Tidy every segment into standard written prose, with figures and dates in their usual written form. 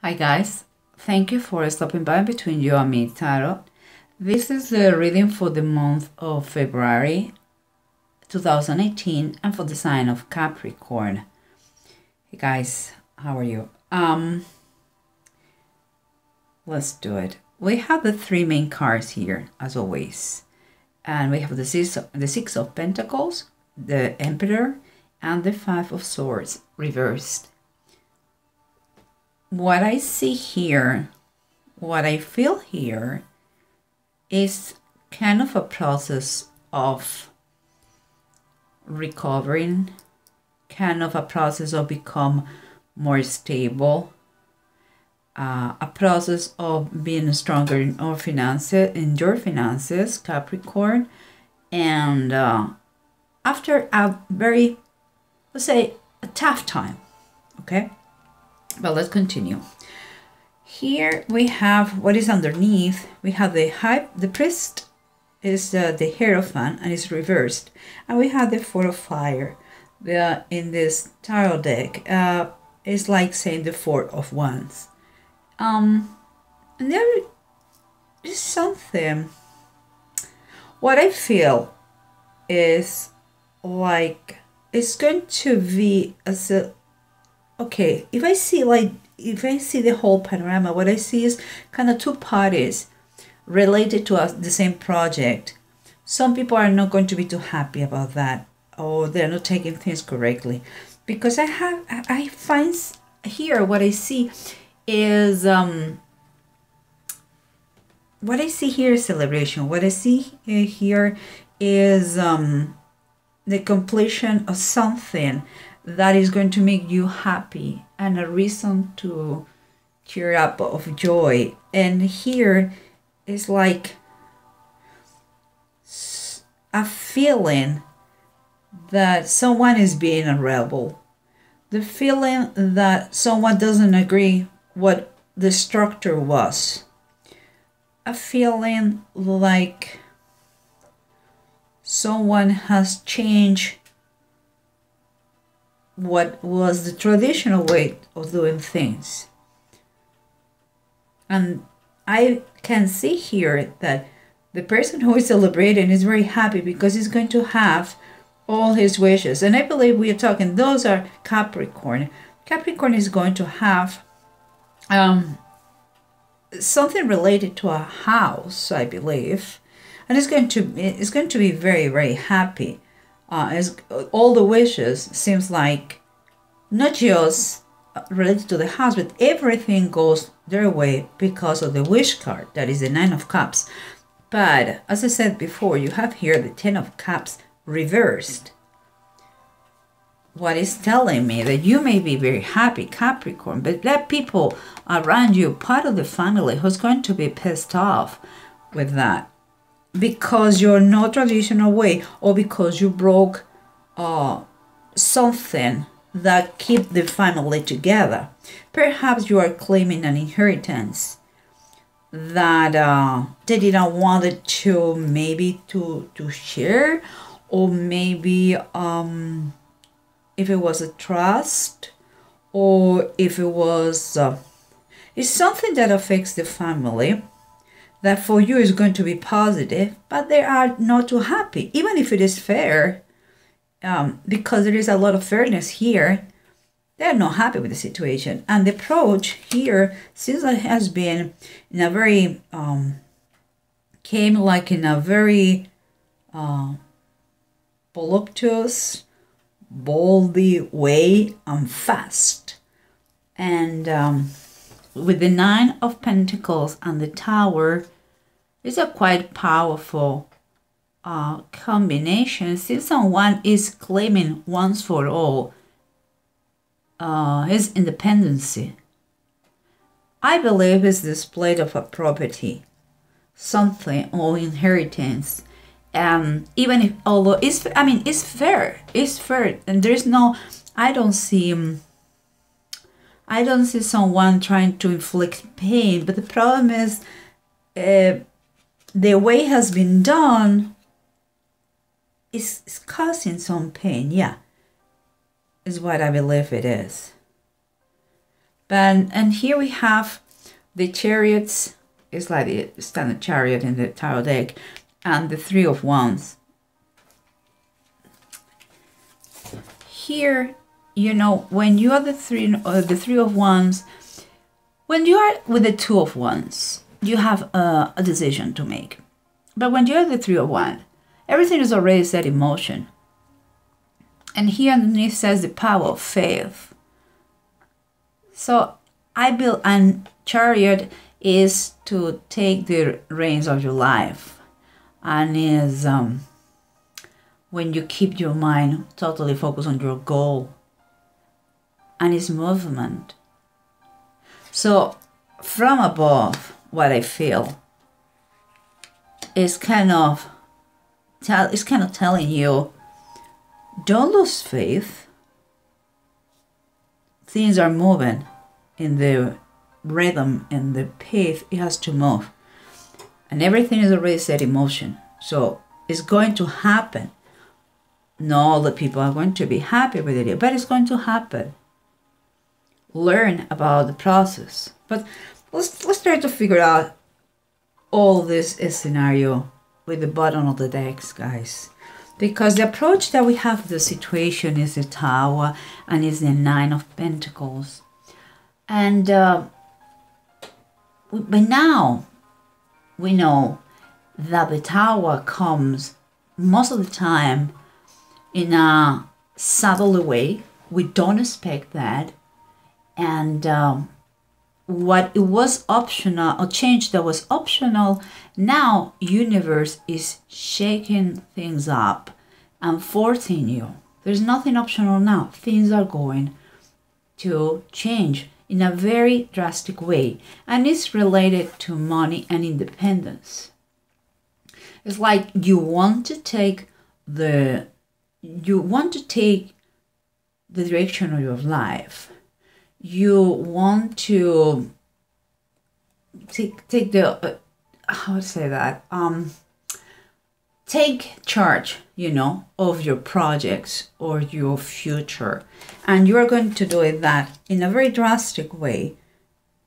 Hi guys, thank you for stopping by Between You and Me Tarot. This is the reading for the month of February 2018 and for the sign of Capricorn. Hey guys, how are you? Let's do it. We have the three main cards here as always, and we have the Six of Pentacles, the Emperor, and the Five of Swords reversed. What I see here, what I feel here is kind of a process of recovering, kind of a process of become more stable, a process of being stronger in your finances, Capricorn, and after a very, let's say, a tough time, okay? But let's continue. Here we have what is underneath. We have the priest is the Hierophant and it's reversed. And we have the Four of Fire. In this tarot deck, it's like saying the Four of Wands. And there is something. What I feel is like it's going to be as a okay, if I see the whole panorama, what I see is kind of two parties related to the same project. Some people are not going to be too happy about that, or they're not taking things correctly, because I find here what I see is celebration. What I see here is the completion of something that is going to make you happy and a reason to cheer up of joy. And here is like a feeling that someone is being a rebel, the feeling that someone doesn't agree what the structure was, a feeling like someone has changed what was the traditional way of doing things. And I can see here that the person who is celebrating is very happy because he's going to have all his wishes. And I believe we are talking, those are Capricorn. Capricorn is going to have something related to a house, I believe. And it's going to be very, very happy. As all the wishes seems like not just related to the house, but everything goes their way because of the wish card, that is the Nine of Cups. But as I said before, you have here the Ten of Cups reversed. What is telling me that you may be very happy, Capricorn, but there are people around you, part of the family, who's going to be pissed off with that, because you're not traditional way, or because you broke something that keep the family together. Perhaps you are claiming an inheritance that they didn't want it to maybe to share, or maybe if it was a trust, or if it was it's something that affects the family, that for you is going to be positive, but they are not too happy, even if it is fair, because there is a lot of fairness here. They're not happy with the situation. And the approach here seems like it has been in a very, came like in a very voluptuous, boldy way and fast. And with the Nine of Pentacles and the Tower, it's a quite powerful combination. Since someone is claiming once for all his independency, I believe it's the split of a property, something, or inheritance. Even if, although it's fair, and there's no, I don't see someone trying to inflict pain, but the problem is the way it has been done is causing some pain. Yeah, is what I believe it is. And here we have the chariots. It's like the standard chariot in the tarot deck, and the Three of Wands. Here, you know, when you are the Three of Wands, when you are with the Two of Wands, you have a decision to make. But when you're the Three of Wands, everything is already set in motion. And here underneath says the power of faith. So I build, and chariot is to take the reins of your life, and is when you keep your mind totally focused on your goal, and it's movement. So from above, what I feel is kind of telling you, don't lose faith. Things are moving in the rhythm and the pace it has to move, and everything is already set in motion. So it's going to happen. Not all the people are going to be happy with it, but it's going to happen. Learn about the process. But let's try to figure out all this scenario with the bottom of the decks, guys. Because the approach that we have to the situation is the Tower and is the Nine of Pentacles. And by now, we know that the Tower comes most of the time in a subtle way. We don't expect that. And what it was optional, a change that was optional, now universe is shaking things up and forcing you. There's nothing optional now. Things are going to change in a very drastic way, and it's related to money and independence. It's like you want to take the direction of your life. You want to take the how to say that, take charge, you know, of your projects or your future, and you are going to do it that in a very drastic way.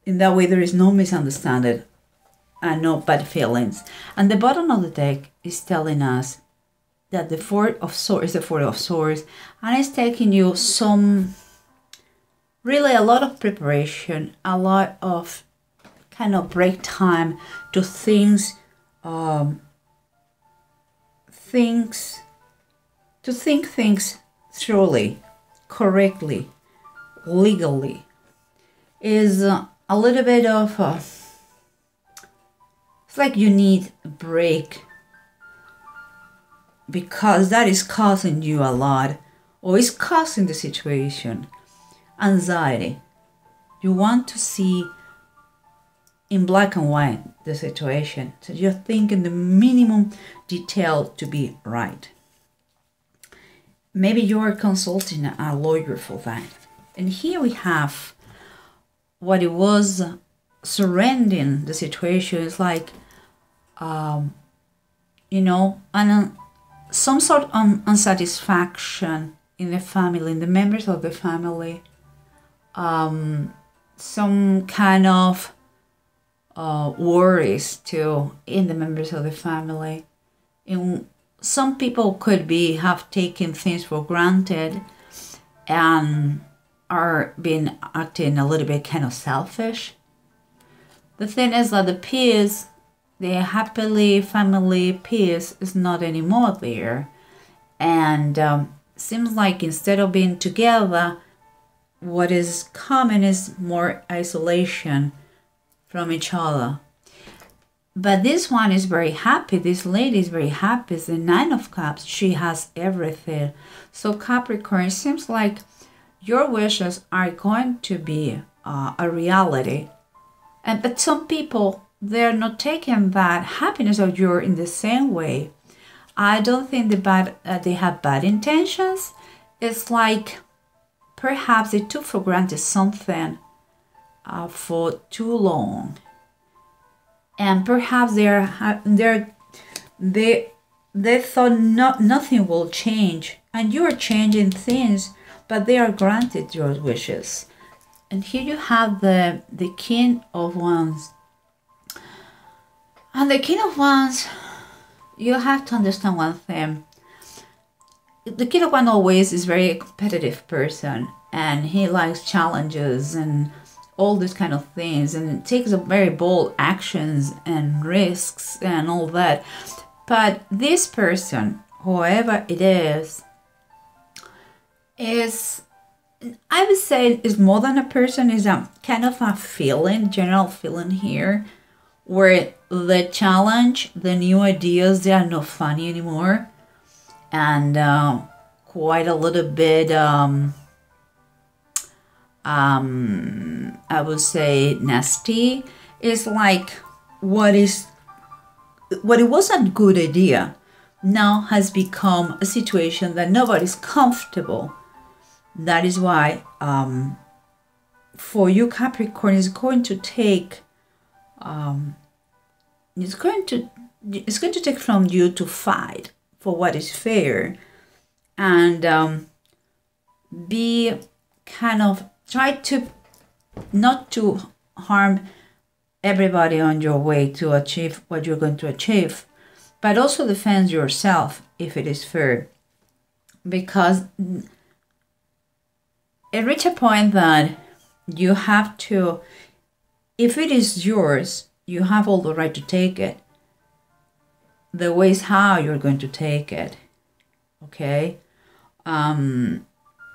In that way, there is no misunderstanding and no bad feelings. And the bottom of the deck is telling us that the Four of Swords is the Four of Swords, and it's taking you really a lot of preparation, a lot of kind of break time to think things thoroughly, correctly, legally. Is a little bit of it's like you need a break, because that is causing you a lot, or is causing the situation anxiety. You want to see in black and white the situation, so you're thinking the minimum detail to be right. Maybe you're consulting a lawyer for that. And here we have what it was surrendering the situation. Is like you know, some sort of unsatisfaction in the family, in the members of the family. Some kind of worries too in the members of the family. And some people could have taken things for granted and are acting a little bit kind of selfish. The thing is that the peace, the happily family peace, is not anymore there, and seems like instead of being together, what is common is more isolation from each other. But this one is very happy. This lady is very happy. It's the Nine of Cups. She has everything. So Capricorn, it seems like your wishes are going to be a reality. But some people, they're not taking that happiness of yours in the same way. I don't think they have bad intentions. It's like perhaps they took for granted something for too long, and perhaps they thought nothing will change, and you are changing things, but they are granted your wishes. And here you have the King of Wands. And the King of Wands, you have to understand one thing. The King of Wands always is very competitive person, and he likes challenges and all these kind of things, and it takes a very bold actions and risks and all that. But this person, whoever it is, I would say is more than a person, is a kind of a feeling, general feeling here, where the challenge, the new ideas, they are not funny anymore, and quite a little bit I would say nasty. It's like what it was a good idea now has become a situation that nobody's comfortable. That is why for you, Capricorn, it's going to take it's going to take from you to fight for what is fair, and be kind of try to not to harm everybody on your way to achieve what you're going to achieve, but also defend yourself if it is fair, because it reach a point that you have to, if it is yours, you have all the right to take it. The way is how you're going to take it. Okay. Well,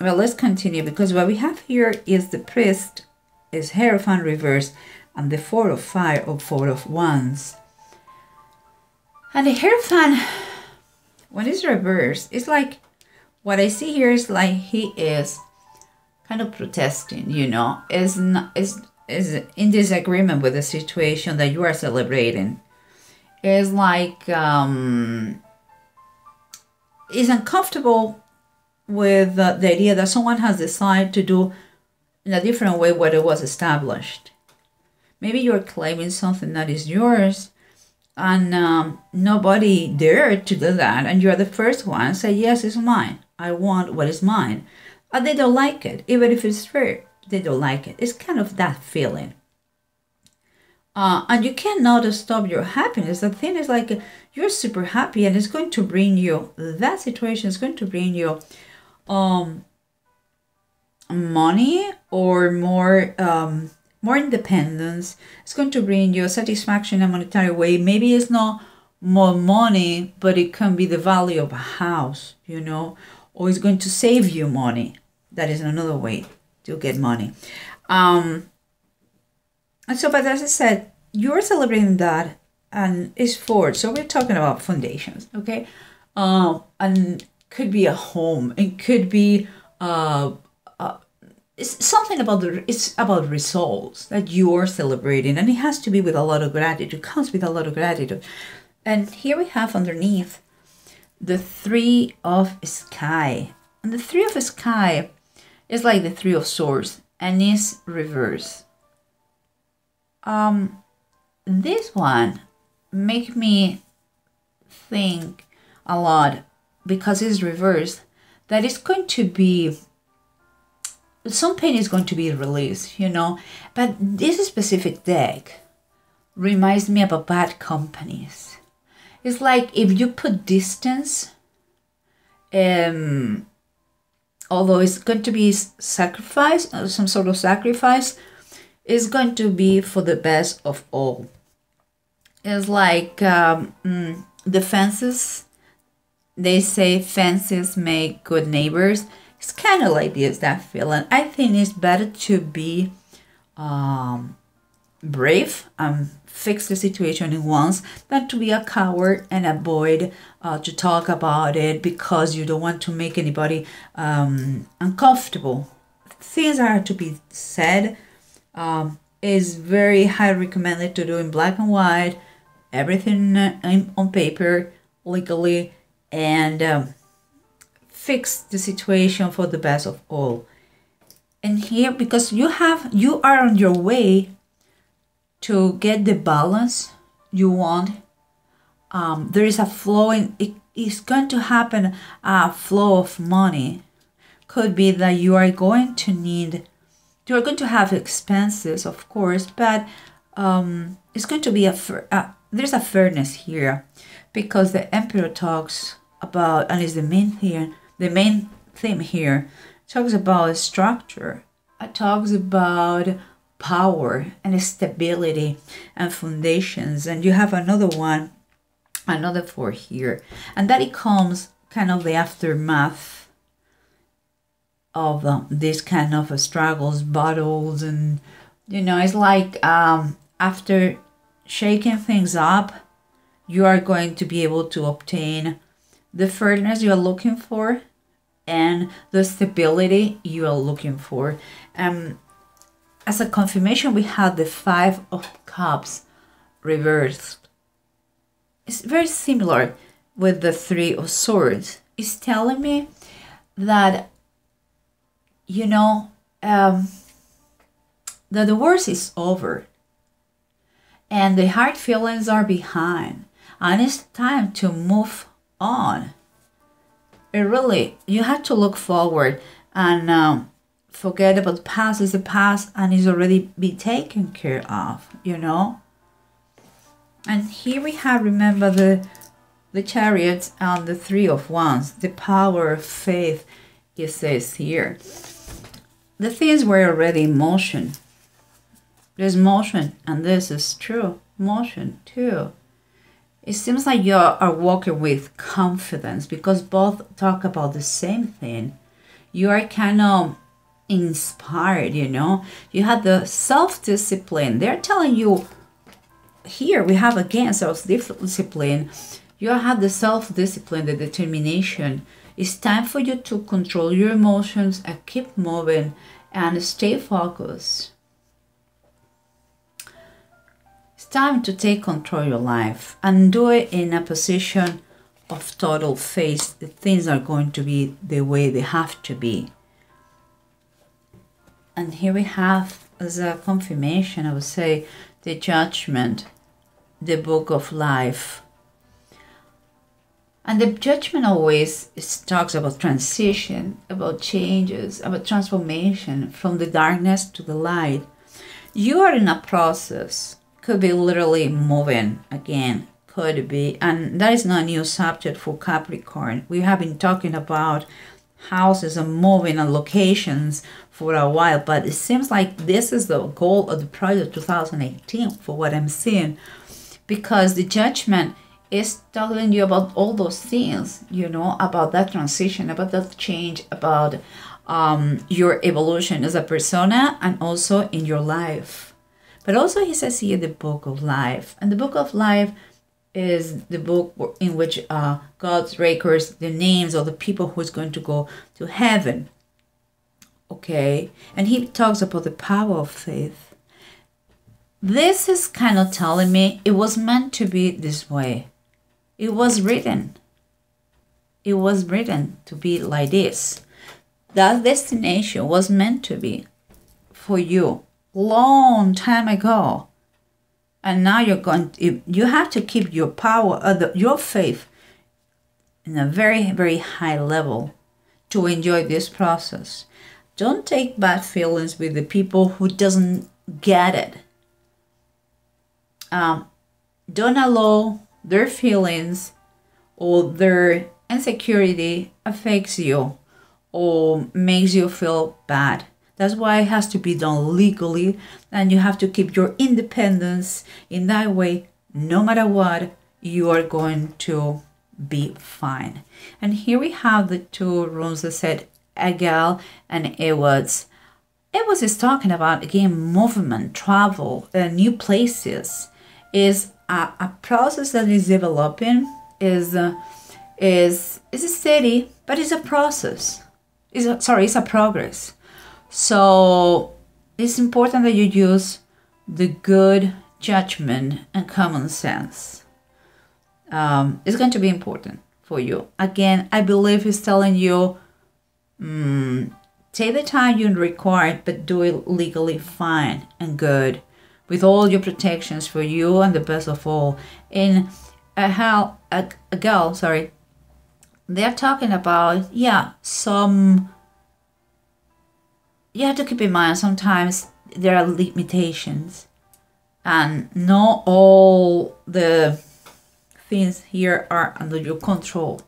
let's continue, because what we have here is the Priest, is Hierophant reverse, and the Four of Fire or Four of Wands. And the Hierophant, when it's reversed, it's like, what I see here is like he is kind of protesting, you know, is in disagreement with the situation that you are celebrating. Is like is uncomfortable with the idea that someone has decided to do in a different way what it was established. Maybe you're claiming something that is yours, and nobody dared to do that, and you're the first one to say, yes, it's mine. I want what is mine. And they don't like it, even if it's fair. They don't like it. It's kind of that feeling. And you cannot stop your happiness. The thing is, like, you're super happy, and it's going to bring you, that situation is going to bring you money, or more independence. It's going to bring you satisfaction in a monetary way. Maybe it's not more money, but it can be the value of a house, you know, or it's going to save you money. That is another way to get money. And so, but as I said, you're celebrating that, and it's forward. So we're talking about foundations, okay? And could be a home. It could be it's something about it's about results that you are celebrating, and it has to be with a lot of gratitude. It comes with a lot of gratitude. And here we have underneath the Three of Sky, and the Three of Sky is like the Three of Swords, and is reverse. This one make me think a lot, because it's reversed, that it's going to be, some pain is going to be released, you know. But this specific deck reminds me about bad companies. It's like if you put distance, although it's going to be sacrifice, some sort of sacrifice, is going to be for the best of all. It's like the fences, they say fences make good neighbors. It's kind of like this, that feeling. I think it's better to be brave and fix the situation at once than to be a coward and avoid to talk about it because you don't want to make anybody uncomfortable. Things are to be said. Is very highly recommended to do in black and white, everything on paper, legally, and fix the situation for the best of all. And here, because you are on your way to get the balance you want, there is a flow, and it is going to happen, a flow of money. Could be that you are going to need You're going to have expenses, of course, but it's going to be there's a fairness here, because the Emperor talks about, and is the main theme here, talks about structure. It talks about power and stability and foundations. And you have another one, another 4 here, and that it comes kind of the aftermath of this kind of struggles, battles, and it's like after shaking things up, you are going to be able to obtain the fairness you are looking for and the stability you are looking for. As a confirmation, we have the 5 of Cups reversed. It's very similar with the 3 of Swords. It's telling me that, that the worst is over and the hard feelings are behind, and it's time to move on. You have to look forward and forget about the past. Is the past and is already be taken care of, And here we have, remember, the Chariots and the 3 of Wands, the power of faith, it says here. The things were already in motion. There's motion, and this is true. Motion too. It seems like you are walking with confidence, because both talk about the same thing. You are kind of inspired, You have the self-discipline. They're telling you, here we have again self-discipline. You have the self-discipline, the determination. It's time for you to control your emotions and keep moving and stay focused. It's time to take control of your life and do it in a position of total faith. The things are going to be the way they have to be. And here we have, as a confirmation, I would say, the Judgment, the Book of Life. And the Judgment always talks about transition, about changes, about transformation from the darkness to the light. You are in a process. Could be literally moving again. Could be. And that is not a new subject for Capricorn. We have been talking about houses and moving and locations for a while. But it seems like this is the goal of the project 2018 for what I'm seeing. Because the Judgment is telling you about all those things, about that transition, about that change, about your evolution as a persona and also in your life. But also he says here the Book of Life. And the Book of Life is the book in which God records the names of the people who is going to go to heaven. Okay? And he talks about the power of faith. This is kind of telling me it was meant to be this way. It was written. It was written to be like this. That destination was meant to be for you long time ago. And now you have to keep your power, your faith in a very, very high level to enjoy this process. Don't take bad feelings with the people who doesn't get it. Don't allow their feelings or their insecurity affects you or makes you feel bad. That's why it has to be done legally, and you have to keep your independence. In that way, no matter what, you are going to be fine. And here we have the 2 runes that said Egal and Ewods. Ewods is talking about, again, movement, travel, new places. Is a process that is developing, is steady, but it's a process. It's a progress. So it's important that you use the good judgment and common sense. It's going to be important for you. Again, I believe he's telling you, take the time you require, but do it legally fine and good, with all your protections for you and the best of all. In Egal, they're talking about, some you have to keep in mind sometimes there are limitations, and not all the things here are under your control.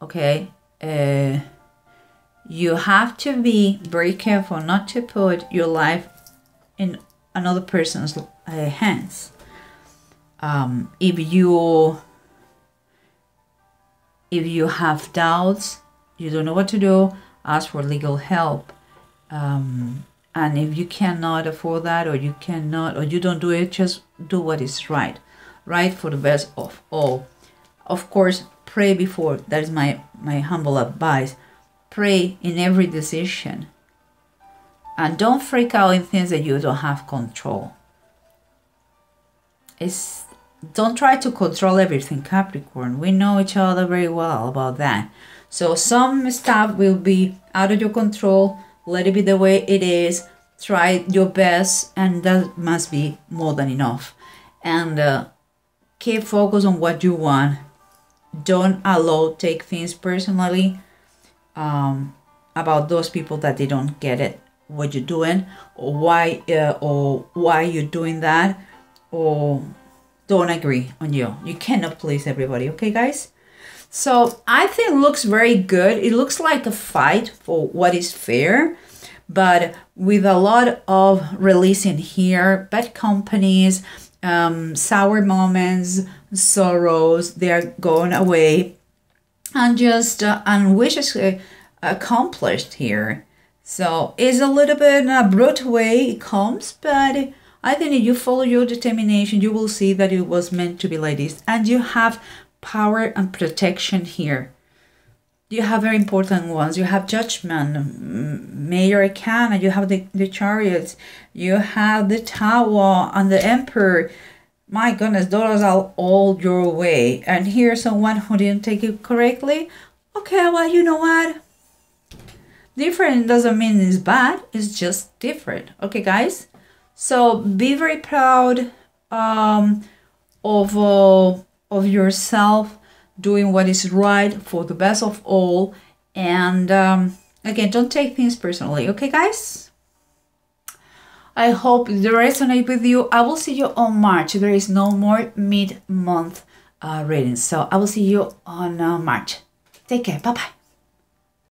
Okay, you have to be very careful not to put your life in another person's hands. If you have doubts, you don't know what to do, ask for legal help. And if you cannot afford that, or you don't do it, just do what is right for the best of all. Of course, pray before. That is my humble advice. Pray in every decision, and don't freak out in things that you don't have control. Don't try to control everything, Capricorn. We know each other very well about that. So some stuff will be out of your control. Let it be the way it is. Try your best, and that must be more than enough. And keep focused on what you want. Don't take things personally about those people that they don't get it, what you're doing, or why you're doing that, or don't agree on you. You cannot please everybody, okay, guys? So I think it looks very good. It looks like a fight for what is fair, but with a lot of releasing here, bad companies, sour moments, sorrows, they are going away, and just and wishes accomplished here. So it's a little bit in a abrupt way it comes, but I think if you follow your determination, you will see that it was meant to be like this. And you have power and protection here. You have very important ones. You have Judgment, Major Arcana, you have the Chariots, you have the Tower and the Emperor. My goodness, those are all your way. And here's someone who didn't take it correctly. Okay, well, you know what? Different doesn't mean it's bad. It's just different. Okay, guys? So be very proud of yourself, doing what is right for the best of all. And again, don't take things personally. Okay, guys? I hope it resonates with you. I will see you on March. There is no more mid-month readings. So I will see you on March. Take care. Bye-bye.